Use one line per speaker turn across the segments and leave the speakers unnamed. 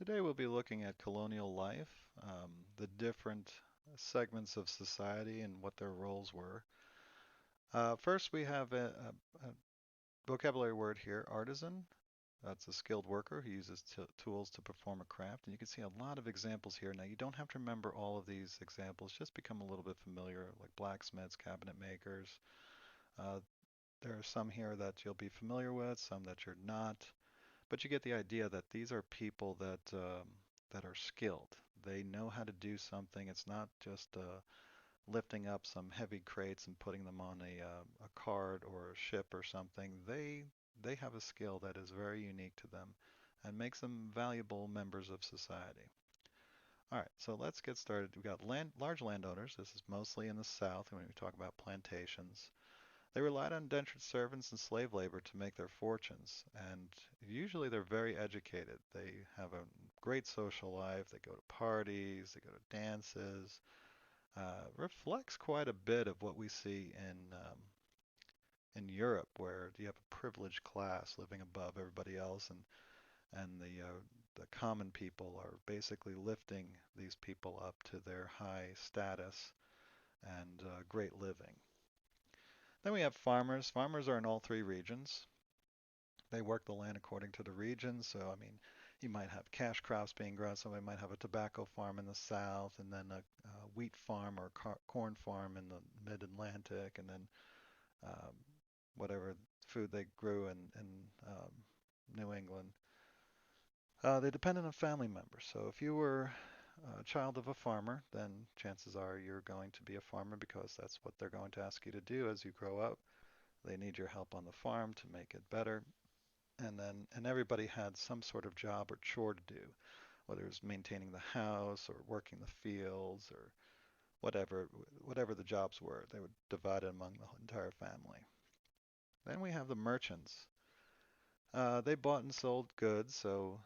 Today we'll be looking at colonial life, the different segments of society and what their roles were. First, we have a vocabulary word here, artisan. That's a skilled worker who uses tools to perform a craft. And you can see a lot of examples here. Now, you don't have to remember all of these examples, just become a little bit familiar, like blacksmiths, cabinet makers. Uh, there are some here that you'll be familiar with, some that you're not. But you get the idea that these are people that are skilled. They know how to do something. It's not just lifting up some heavy crates and putting them on a cart or a ship or something. They have a skill that is very unique to them and makes them valuable members of society. All right, so let's get started. We've got large landowners. This is mostly in the South when we talk about plantations. They relied on indentured servants and slave labor to make their fortunes, and usually they're very educated. They have a great social life. They go to parties, they go to dances. Reflects quite a bit of what we see in Europe, where you have a privileged class living above everybody else, and the common people are basically lifting these people up to their high status and great living. Then we have farmers. Farmers are in all three regions. They work the land according to the region. So, I mean, you might have cash crops being grown. Somebody might have a tobacco farm in the south, and then a wheat farm or corn farm in the mid-Atlantic, and then um, whatever food they grew in New England. They depended on family members. So if you were a child of a farmer, then chances are you're going to be a farmer because that's what they're going to ask you to do as you grow up. They need your help on the farm to make it better. And everybody had some sort of job or chore to do, whether it was maintaining the house or working the fields or whatever the jobs were. They would divide it among the entire family. Then we have the merchants. They bought and sold goods, so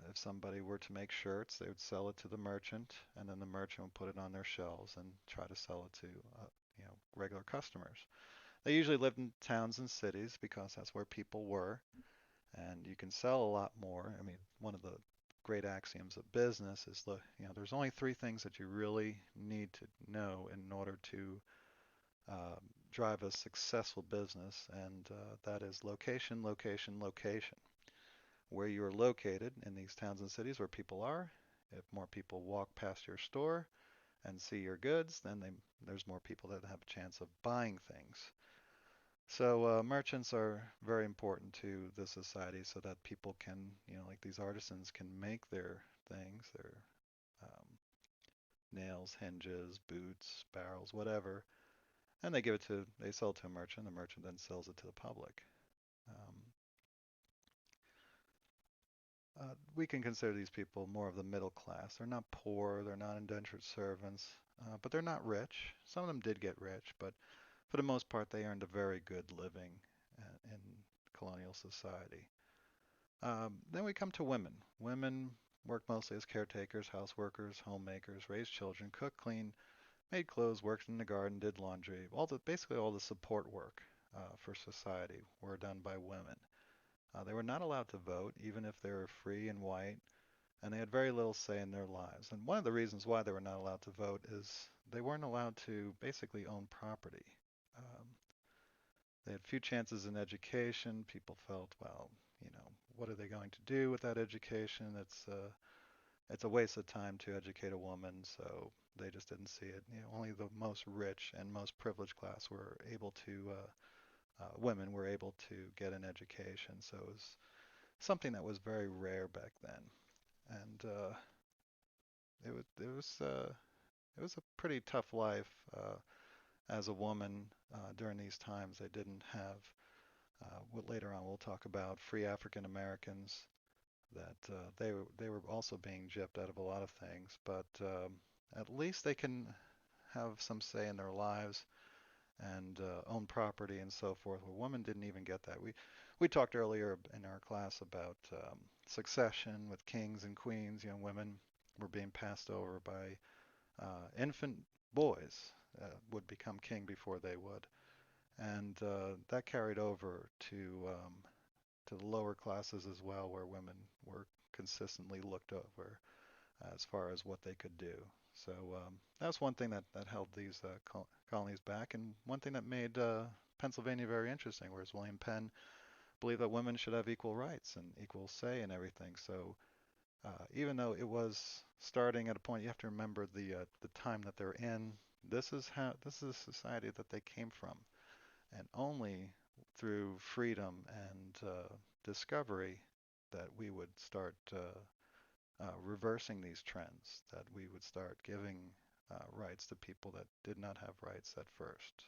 if somebody were to make shirts, they would sell it to the merchant, and then the merchant would put it on their shelves and try to sell it to regular customers. They usually lived in towns and cities because that's where people were, and you can sell a lot more. I mean, one of the great axioms of business is there's only three things that you really need to know in order to um, drive a successful business, and that is location, location, location. Where you are located in these towns and cities where people are, if more people walk past your store and see your goods, then there's more people that have a chance of buying things. So merchants are very important to the society so that people can, like these artisans can make their things, their um, nails, hinges, boots, barrels, whatever, and they sell it to a merchant. The merchant then sells it to the public. Um, we can consider these people more of the middle class. They're not poor, they're not indentured servants, but they're not rich. Some of them did get rich, but for the most part, they earned a very good living in colonial society. Then we come to women. Women worked mostly as caretakers, houseworkers, homemakers, raised children, cooked, cleaned, made clothes, worked in the garden, did laundry. Basically all the support work for society were done by women. They were not allowed to vote, even if they were free and white, and they had very little say in their lives. And one of the reasons why they were not allowed to vote is they weren't allowed to basically own property. Um, they had few chances in education. People felt, well, what are they going to do with that education? It's a waste of time to educate a woman, so they just didn't see it. Only the most rich and most privileged class were able to, women were able to get an education. So it was something that was very rare back then. And it was a pretty tough life as a woman during these times. They didn't have what later on we'll talk about free African Americans that they were also being gypped out of a lot of things, but at least they can have some say in their lives and own property and so forth. Where women didn't even get that. We talked earlier in our class about succession with kings and queens. Women were being passed over by infant boys would become king before they would, and that carried over to the lower classes as well, where women were consistently looked over as far as what they could do. So that's one thing that held these colonies back, and one thing that made Pennsylvania very interesting, whereas William Penn believed that women should have equal rights and equal say in everything. So even though it was starting at a point, you have to remember the time that they're in. This is a society that they came from, and only through freedom and discovery that we would start reversing these trends, that we would start giving rights to people that did not have rights at first.